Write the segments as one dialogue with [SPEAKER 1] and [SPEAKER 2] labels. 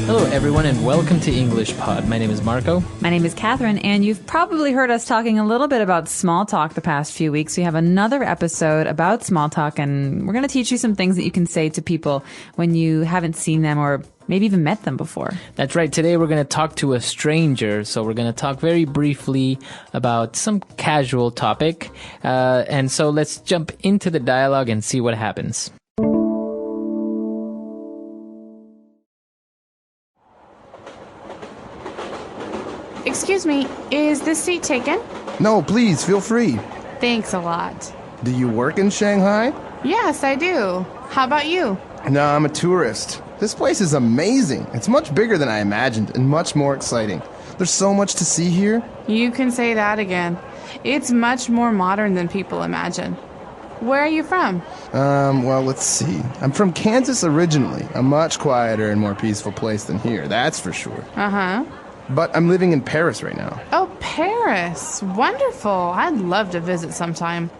[SPEAKER 1] Hello, everyone, and welcome to English Pod. My name is Marco.
[SPEAKER 2] My name is Catherine, and you've probably heard us talking a little bit about small talk the past few weeks. We have another episode about small talk, and we're going to teach you some things that you can say to people when you haven't seen them or maybe even met them before.
[SPEAKER 1] That's right. Today we're going to talk to a stranger, so we're going to talk very briefly about some casual topic. And so let's jump into the dialogue and see what happens.
[SPEAKER 3] Excuse me, is this seat taken?
[SPEAKER 4] No, please, feel free.
[SPEAKER 3] Thanks a lot.
[SPEAKER 4] Do you work in Shanghai?
[SPEAKER 3] Yes, I do. How about you?
[SPEAKER 4] No, I'm a tourist. This place is amazing. It's much bigger than I imagined and much more exciting. There's so much to see here.
[SPEAKER 3] You can say that again. It's much more modern than people imagine. Where are you from?
[SPEAKER 4] Well, let's see. I'm from Kansas originally. A much quieter and more peaceful place than here, that's for sure.
[SPEAKER 3] Uh-huh.
[SPEAKER 4] But I'm living in Paris right now.
[SPEAKER 3] Oh, Paris. Wonderful. I'd love to visit sometime.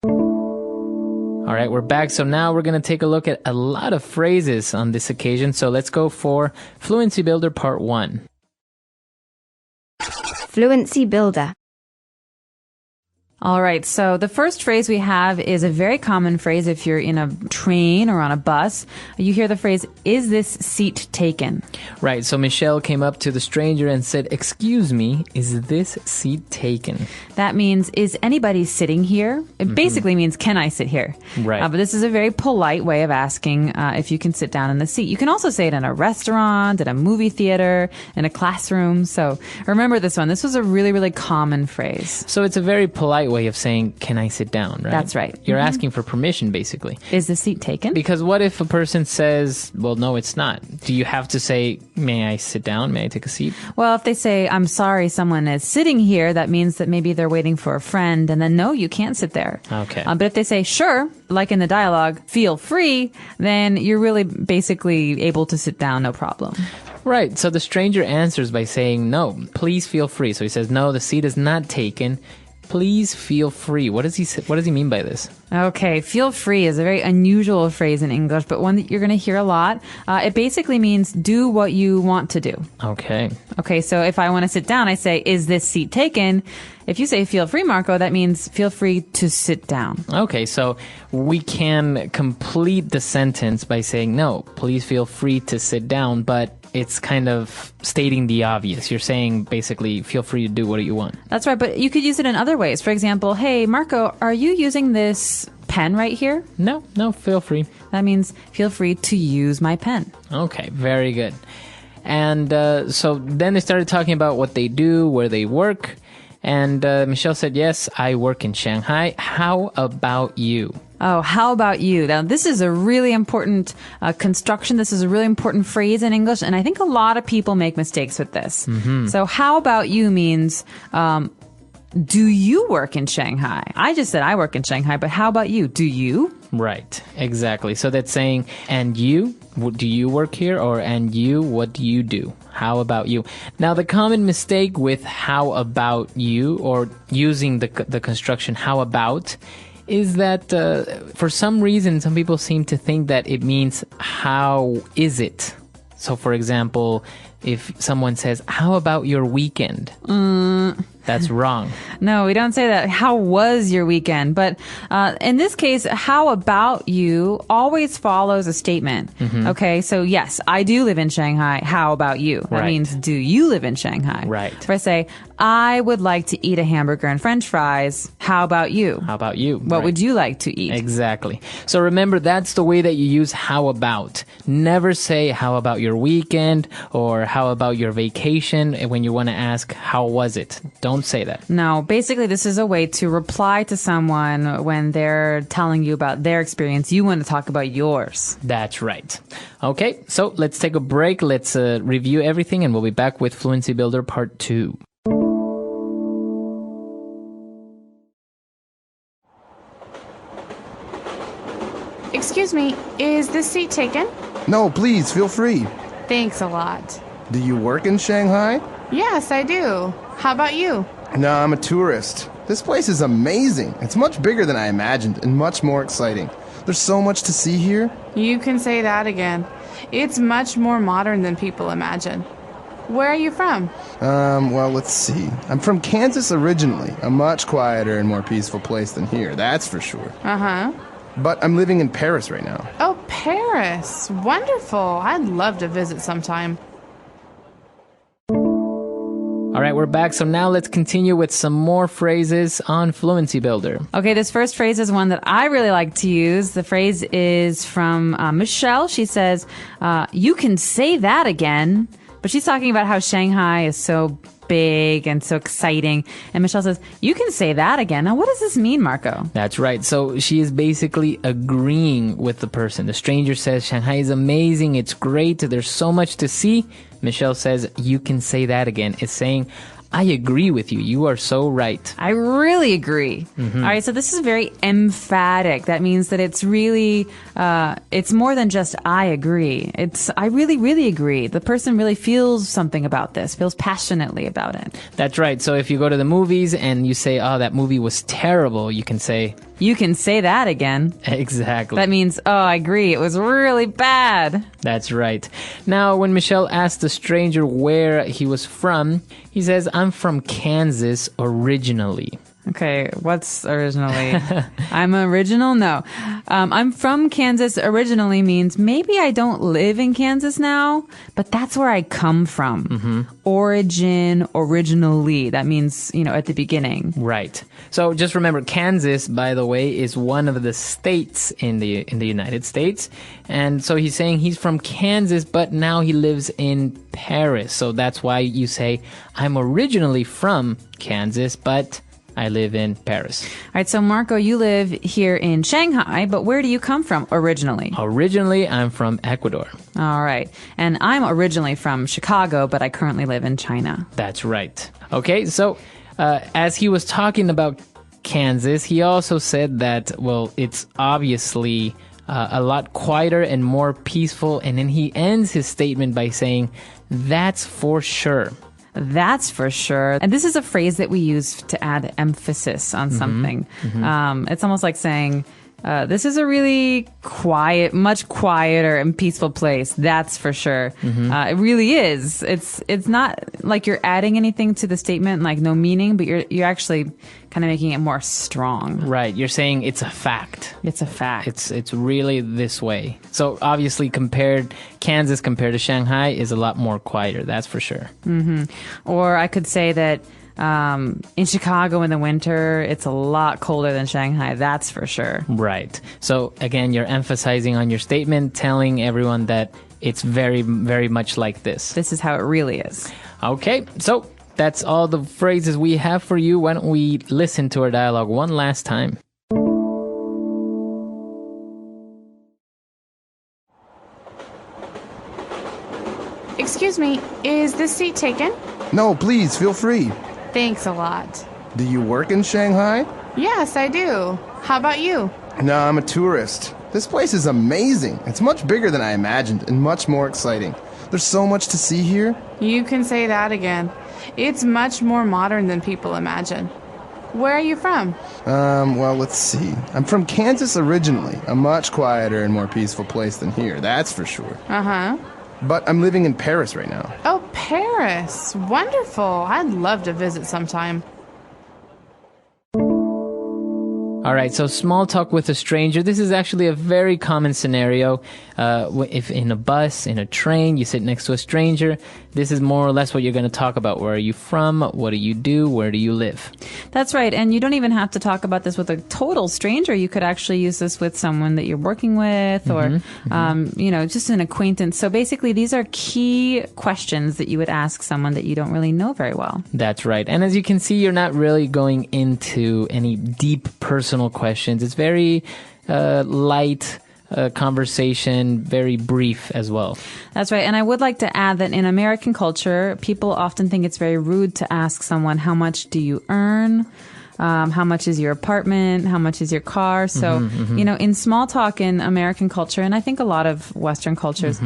[SPEAKER 1] All right, we're back. So now we're going to take a look at a lot of phrases on this occasion. So let's go for Fluency Builder Part 1.
[SPEAKER 5] Fluency Builder.
[SPEAKER 2] All right, so the first phrase we have is a very common phrase if you're in a train or on a bus. You hear the phrase, is this seat taken?
[SPEAKER 1] Right, so Michelle came up to the stranger and said, "Excuse me, is this seat taken?"
[SPEAKER 2] That means, is anybody sitting here? It basically means, can I sit here?
[SPEAKER 1] Right.
[SPEAKER 2] But this is a very polite way of asking if you can sit down in the seat. You can also say it in a restaurant, at a movie theater, in a classroom. So remember this one. This was a really, really common phrase.
[SPEAKER 1] So it's a very polite way of saying, can I sit down, right?
[SPEAKER 2] That's right.
[SPEAKER 1] You're asking for permission, basically.
[SPEAKER 2] Is the seat taken?
[SPEAKER 1] Because what if a person says, well, no, it's not? Do you have to say, may I sit down? May I take a seat?
[SPEAKER 2] Well, if they say, I'm sorry, someone is sitting here, that means that maybe they're waiting for a friend, and then no, you can't sit there.
[SPEAKER 1] Okay.
[SPEAKER 2] But if they say, sure, like in the dialogue, feel free, then you're really basically able to sit down, no problem.
[SPEAKER 1] Right. So the stranger answers by saying, no, please feel free. So he says, no, the seat is not taken. Please feel free. What does he mean by this?
[SPEAKER 2] Okay, feel free is a very unusual phrase in English, but one that you're going to hear a lot. It basically means do what you want to do.
[SPEAKER 1] Okay.
[SPEAKER 2] Okay, so if I want to sit down, I say, is this seat taken? If you say feel free, Marco, that means feel free to sit down.
[SPEAKER 1] Okay, so we can complete the sentence by saying, no, please feel free to sit down, but it's kind of stating the obvious. You're saying basically feel free to do what you want.
[SPEAKER 2] That's right, but you could use it in other ways. For example, hey, Marco, are you using this pen right here?
[SPEAKER 1] No, feel free.
[SPEAKER 2] That means feel free to use my pen.
[SPEAKER 1] Okay, very good. And so then they started talking about what they do, where they work. And Michelle said, yes, I work in Shanghai. How about you?
[SPEAKER 2] Oh, how about you? Now, this is a really important construction. This is a really important phrase in English, and I think a lot of people make mistakes with this. Mm-hmm. So how about you means, do you work in Shanghai? I just said I work in Shanghai, but how about you? Do you?
[SPEAKER 1] Right, exactly. So that's saying, and you, do you work here? Or, and you, what do you do? How about you? Now, the common mistake with how about you, or using the construction how about, is that for some reason, some people seem to think that it means how is it? So, for example, if someone says, how about your weekend? That's wrong.
[SPEAKER 2] No, we don't say that. How was your weekend? But in this case, how about you always follows a statement. Mm-hmm. Okay, so yes, I do live in Shanghai. How about you? That means, do you live in Shanghai?
[SPEAKER 1] Right.
[SPEAKER 2] If I say, I would like to eat a hamburger and french fries, how about you?
[SPEAKER 1] How about you?
[SPEAKER 2] What would you like to eat?
[SPEAKER 1] Exactly. So remember, that's the way that you use how about. Never say how about your weekend or how about your vacation when you want to ask how was it. Don't say that.
[SPEAKER 2] No, basically this is a way to reply to someone when they're telling you about their experience. You want to talk about yours.
[SPEAKER 1] That's right. Okay, so let's take a break. Let's review everything, and we'll be back with Fluency Builder Part 2.
[SPEAKER 3] Excuse me, is this seat taken?
[SPEAKER 4] No, please, feel free.
[SPEAKER 3] Thanks a lot.
[SPEAKER 4] Do you work in Shanghai?
[SPEAKER 3] Yes, I do. How about you?
[SPEAKER 4] No, I'm a tourist. This place is amazing. It's much bigger than I imagined and much more exciting. There's so much to see here.
[SPEAKER 3] You can say that again. It's much more modern than people imagine. Where are you from?
[SPEAKER 4] Well, let's see. I'm from Kansas originally, a much quieter and more peaceful place than here, that's for sure.
[SPEAKER 3] Uh-huh.
[SPEAKER 4] But I'm living in Paris right now.
[SPEAKER 3] Oh, Paris. Wonderful. I'd love to visit sometime.
[SPEAKER 1] All right, we're back. So now let's continue with some more phrases on Fluency Builder.
[SPEAKER 2] Okay, this first phrase is one that I really like to use. The phrase is from Michelle. She says, you can say that again. But she's talking about how Shanghai is so big and so exciting. And Michelle says, you can say that again. Now, what does this mean, Marco?
[SPEAKER 1] That's right. So she is basically agreeing with the person. The stranger says, Shanghai is amazing. It's great. There's so much to see. Michelle says, you can say that again. It's saying, I agree with you. You are so right.
[SPEAKER 2] I really agree. All right, so this is very emphatic. That means that it's really, it's more than just I agree. It's I really, really agree. The person really feels something about this, feels passionately about it.
[SPEAKER 1] That's right. So if you go to the movies and you say, oh, that movie was terrible, you can say,
[SPEAKER 2] you can say that again.
[SPEAKER 1] Exactly.
[SPEAKER 2] That means, oh, I agree. It was really bad.
[SPEAKER 1] That's right. Now, when Michelle asked the stranger where he was from, he says, I'm from Kansas originally.
[SPEAKER 2] Okay, what's originally? I'm original? No. I'm from Kansas originally means maybe I don't live in Kansas now, but that's where I come from. Origin, originally. That means, at the beginning.
[SPEAKER 1] Right. So just remember, Kansas, by the way, is one of the states in the United States. And so he's saying he's from Kansas, but now he lives in Paris. So that's why you say, I'm originally from Kansas, but I live in Paris.
[SPEAKER 2] All right, so Marco, you live here in Shanghai, but where do you come from originally?
[SPEAKER 1] Originally, I'm from Ecuador.
[SPEAKER 2] All right. And I'm originally from Chicago, but I currently live in China.
[SPEAKER 1] That's right. Okay, so as he was talking about Kansas, he also said that, well, it's obviously a lot quieter and more peaceful. And then he ends his statement by saying, that's for sure.
[SPEAKER 2] That's for sure. And this is a phrase that we use to add emphasis on something. It's almost like saying, this is a really quiet, much quieter and peaceful place. That's for sure. It really is. It's not like you're adding anything to the statement, like no meaning, but you're actually kind of making it more strong.
[SPEAKER 1] Right. You're saying it's a fact.
[SPEAKER 2] It's a fact.
[SPEAKER 1] It's really this way. So obviously Kansas compared to Shanghai is a lot more quieter. That's for sure.
[SPEAKER 2] Or I could say that in Chicago in the winter, it's a lot colder than Shanghai. That's for sure.
[SPEAKER 1] Right. So again, you're emphasizing on your statement, telling everyone that it's very, very much like this.
[SPEAKER 2] This is how it really is.
[SPEAKER 1] Okay. So that's all the phrases we have for you. Why don't we listen to our dialogue one last time?
[SPEAKER 3] Excuse me, is this seat taken?
[SPEAKER 4] No, please, feel free.
[SPEAKER 3] Thanks a lot.
[SPEAKER 4] Do you work in Shanghai?
[SPEAKER 3] Yes, I do. How about you?
[SPEAKER 4] No, I'm a tourist. This place is amazing. It's much bigger than I imagined and much more exciting. There's so much to see here.
[SPEAKER 3] You can say that again. It's much more modern than people imagine. Where are you from?
[SPEAKER 4] Well, let's see. I'm from Kansas originally, a much quieter and more peaceful place than here, that's for sure.
[SPEAKER 3] Uh-huh.
[SPEAKER 4] But I'm living in Paris right now.
[SPEAKER 3] Oh, Paris. Wonderful. I'd love to visit sometime.
[SPEAKER 1] All right, so small talk with a stranger. This is actually a very common scenario. If in a bus, in a train, you sit next to a stranger, this is more or less what you're going to talk about. Where are you from? What do you do? Where do you live?
[SPEAKER 2] That's right. And you don't even have to talk about this with a total stranger. You could actually use this with someone that you're working with or, just an acquaintance. So basically, these are key questions that you would ask someone that you don't really know very well.
[SPEAKER 1] That's right. And as you can see, you're not really going into any deep personal questions. It's very light conversation, very brief as well.
[SPEAKER 2] That's right. And I would like to add that in American culture, people often think it's very rude to ask someone, how much do you earn? how much is your apartment, how much is your car. So, in small talk in American culture, and I think a lot of Western cultures,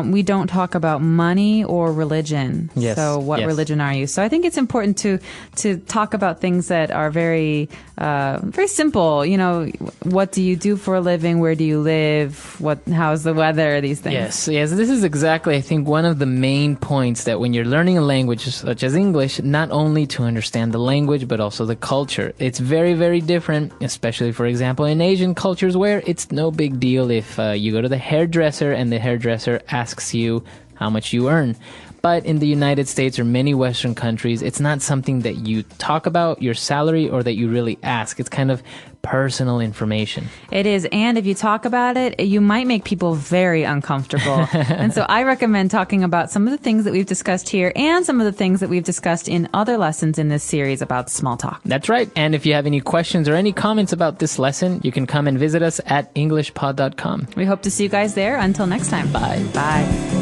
[SPEAKER 2] we don't talk about money or religion.
[SPEAKER 1] Yes,
[SPEAKER 2] So what
[SPEAKER 1] yes.
[SPEAKER 2] religion are you? So I think it's important to talk about things that are very, very simple. What do you do for a living? Where do you live? How's the weather? These things.
[SPEAKER 1] Yes. This is exactly, I think, one of the main points that when you're learning a language such as English, not only to understand the language, but also the culture. It's very, very different, especially, for example, in Asian cultures where it's no big deal if you go to the hairdresser and the hairdresser asks you how much you earn. But in the United States or many Western countries, it's not something that you talk about, your salary, or that you really ask. It's kind of personal information.
[SPEAKER 2] It is. And if you talk about it, you might make people very uncomfortable. And so I recommend talking about some of the things that we've discussed here and some of the things that we've discussed in other lessons in this series about small talk.
[SPEAKER 1] That's right. And if you have any questions or any comments about this lesson, you can come and visit us at englishpod.com.
[SPEAKER 2] We hope to see you guys there. Until next time.
[SPEAKER 1] Bye.
[SPEAKER 2] Bye.